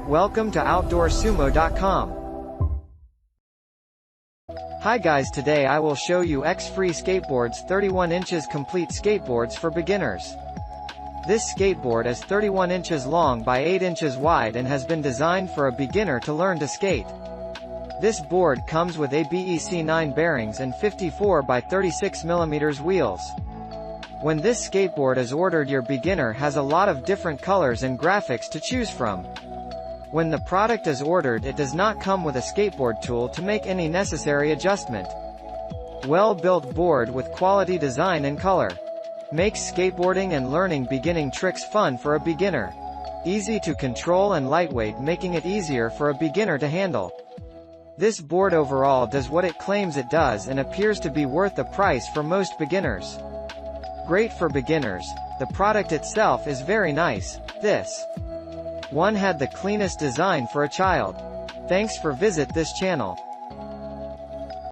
Welcome to OutdoorSumo.com. Hi guys, today I will show you X-Free Skateboards 31 inches complete skateboards for beginners. This skateboard is 31 inches long by 8 inches wide and has been designed for a beginner to learn to skate. This board comes with ABEC 9 bearings and 54 by 36 mm wheels. When this skateboard is ordered, your beginner has a lot of different colors and graphics to choose from. When the product is ordered, it does not come with a skateboard tool to make any necessary adjustment. Well-built board with quality design and color. Makes skateboarding and learning beginning tricks fun for a beginner. Easy to control and lightweight, making it easier for a beginner to handle. This board overall does what it claims it does and appears to be worth the price for most beginners. Great for beginners. The product itself is very nice. This one had the cleanest design for a child. Thanks for visit this channel.